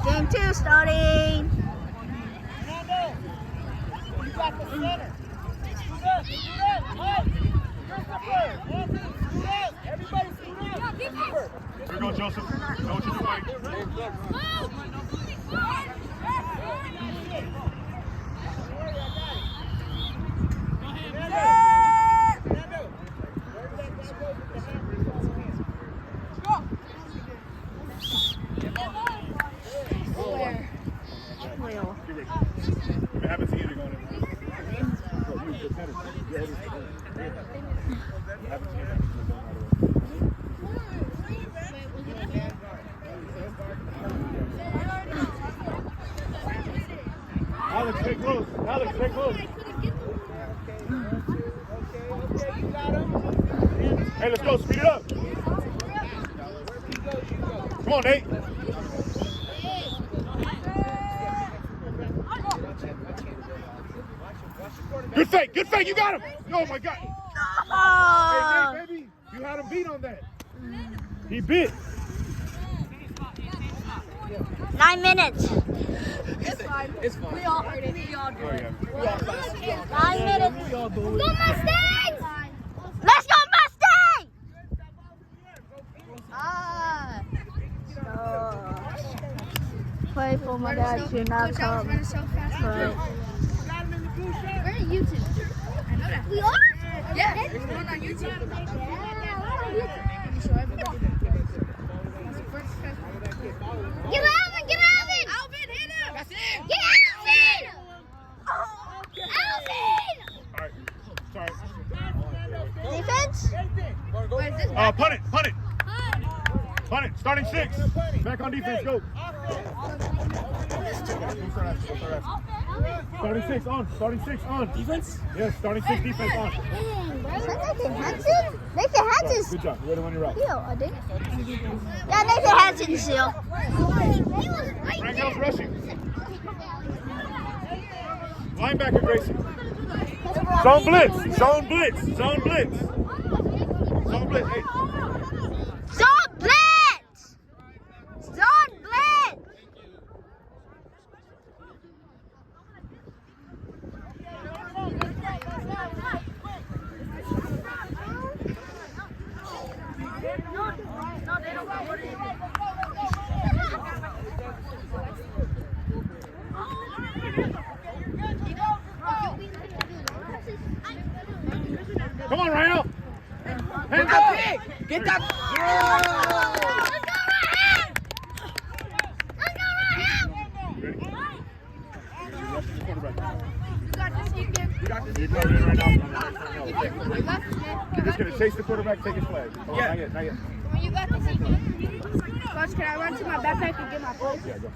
Game 2 starting. You got the center. Everybody scoot up. Here you go, Joseph. Know what you're doing. We haven't seen it going in. Alex, stay close. Alex, stay close. Hey, let's go. Speed it up. Come on, Nate. Good fake. Good fake. You got him. Oh, my God. Hey, Nate, baby. You had him beat on that. He bit. 9 minutes. It's fine. It's fine. We all heard it. We all do it. Oh, We all fine. 9 minutes. We all do Go it. Mustangs! Let's go Mustangs! Play for my dad should not come. Running so fast. But We're on YouTube. I know that. we are? Yeah, we're going on YouTube. Let me show everybody. Get Alvin! Get Alvin! Alvin, hit him! That's it! Get Alvin! Alvin! All right. Sorry. Defense? Where's this? Punt it. Punt it. Punt it. Starting 6. Back on defense. Go. Starting 6 on. Starting 6 on. Defense? Yes, starting 6 defense on. Is that Nathan Hansen? Nathan Hansen's Good job. You're the one you're out. still, I think. Yeah, Nathan Hansen's still. Rangel's rushing. Linebacker Gracie. Zone blitz. Zone blitz. Zone blitz. Zone blitz. Hey. Zone blitz! Zone blitz! Come on, Ryan. Hands up. Get that. You're just going to chase the quarterback, take his flag. Oh, Yeah. Not yet, not yet. You got this. Coach, can I run to my backpack and get my phone? Yeah, go.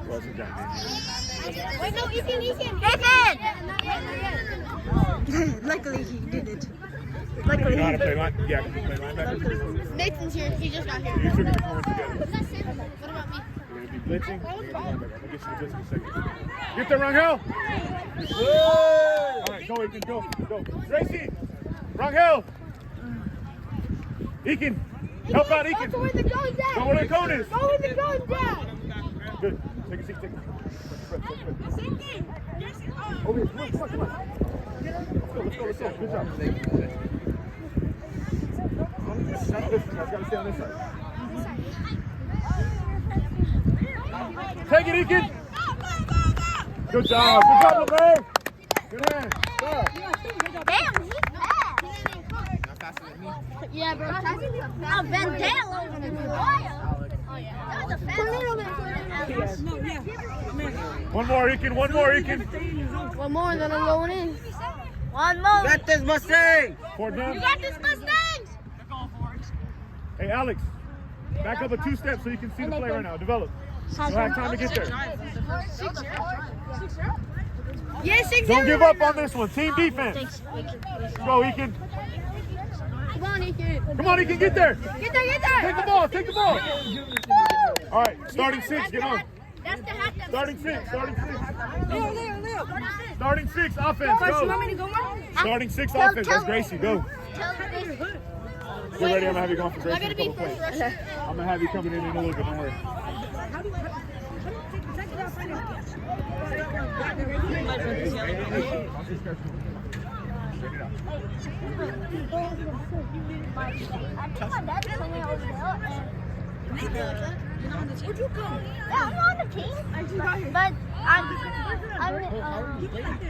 Well, it's a giant man. Wait, no, you can. Nathan! Luckily he did it. Luckily You know how he to did play it. yeah, can you play linebacker? Nathan's here. He just got You here. two can perform together. What about me? We're going to be blitzing. We're going to be linebacker. I'm going to get you the blitz in a second. Get there, Rangel. All right, go, Ethan, go. Go. Tracy. Rangel. Eakin. Help out, Eakin. Go where the gone's at. Go where the cone is. Go where the gone's at. Good. Take a seat, take a seat. Over here, come on, come on, come on. Let's go, let's go. Good job. Listen, guys, gotta stay on this side. Take it, Eakin. Good job. Good job, LeVay. Good hand. Damn, he's fast. Yeah, bro. Oh, Vandale over the wire. Oh, yeah. That was a fast one. One more, Eakin. One more, Eakin. One more, then I'm going in. One more. Got this Mustang. Four done. You got this Mustangs. Hey, Alex. Back up a 2 steps so you can see the play right now. Develop. You'll have time to get there. Yeah, 6-0. Don't give up on this one. Team defense. Thanks. Go, Eakin. Come on, Ethan. Come on, Eakin. Get there. Get there, get there. Take the ball. Take the ball. All right. Starting 6. Get on. That's the hat. Starting 6. Starting 6. Leo. Starting 6. Offense. Coach, you want Go. me to go more? Starting 6 offense. That's Gracie. Go. Get ready, I'm gonna have you going for Gracie in a couple plays. I'm gonna have you coming in a little bit, don't worry. Would you come? Yeah, I'm on the team. But I'm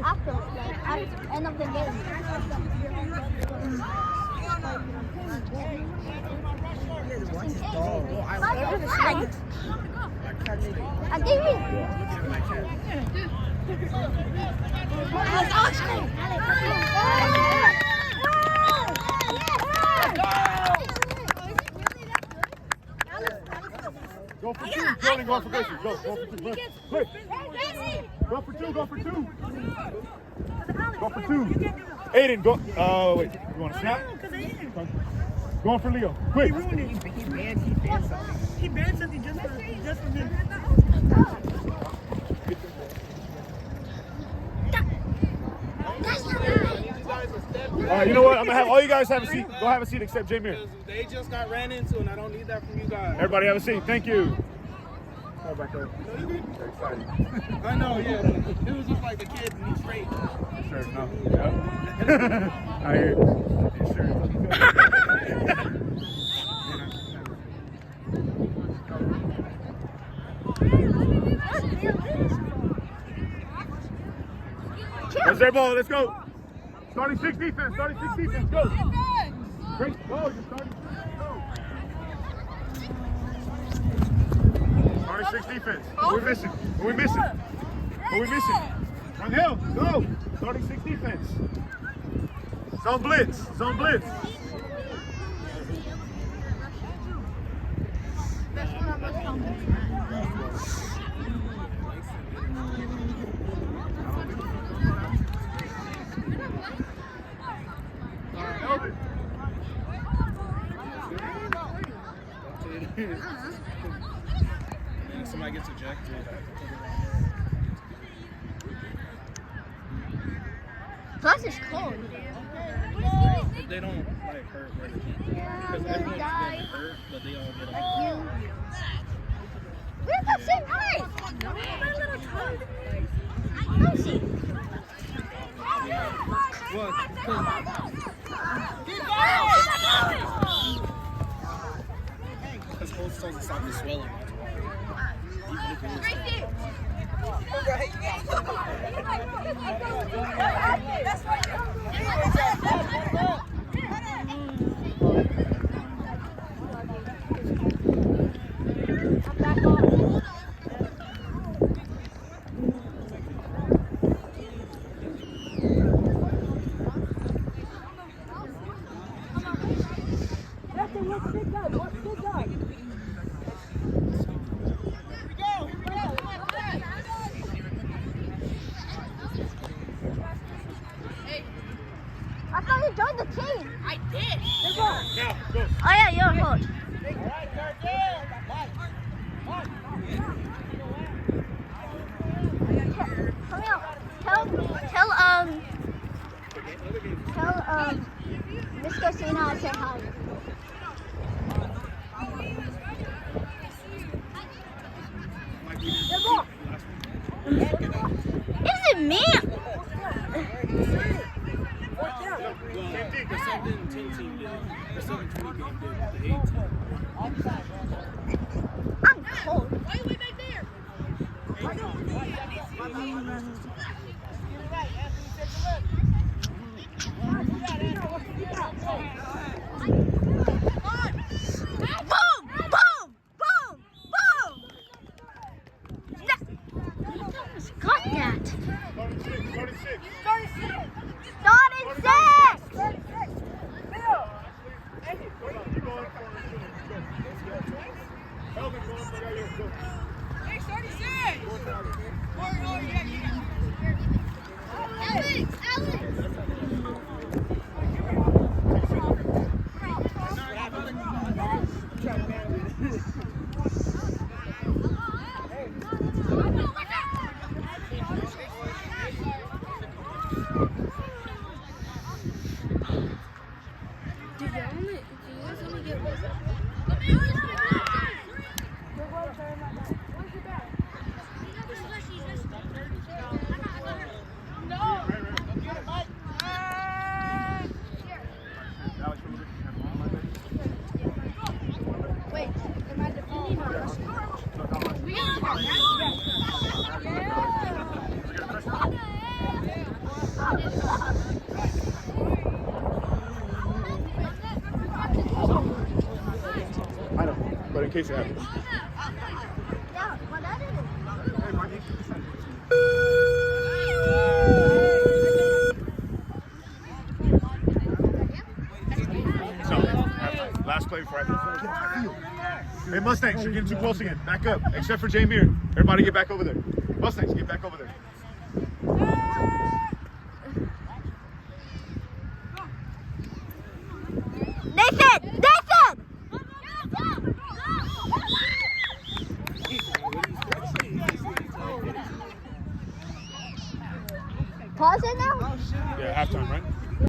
after end of the game. I gave it. Go for two. Jordan, go for Gracie. Go for two. Quick. Go for two. Go for two. Go for two. Aiden, go. Wait. You want to snap? Going for Leo. Quick. He ruined it. He banned something just for him. All right, you know what? I'm gonna have all you guys have a seat. Go have a seat except Jameer. They just got ran into, and I don't need that from you guys. Everybody have a seat. Thank you. Go back there. Very excited. I know, yeah. It was just like a kid and he's straight. Sure, no. Yep. I hear it. Sure. That's their ball. Let's go. Starting 6 defense. Starting 6 defense. Go. Great. Go. You're starting 6. Go. Starting 6 defense. What are we missing? What are we missing? What are we missing? Run hill. Go. Starting 6 defense. Zone blitz. Zone blitz. And somebody gets ejected. Plus it's cold. If they don't like hurt, because everyone's getting hurt, but they all get hurt. We're the same height. Don't see. Well, because cold supposed to stop the swelling. I thought you joined the team. I did. Now, go. Oh yeah, you're a coach. Come here. Tell Miss Christina I said hi. Is it me? Same thing, the 17 team did. The 720 game did. The 18. I'm cold. Why are you way back there? Boom! Boom! Boom! Boom! Got that. Starting 6. Starting 6! Hey, 36! Oh, yeah. Alex! case it happens. Yeah, but that didn't. So, last play before I Hey, Mustangs, you're getting too close again. Back up, except for Jameer. Everybody get back over there. Mustangs, get back over there. Nathan! Pause it now? Yeah, halftime, right?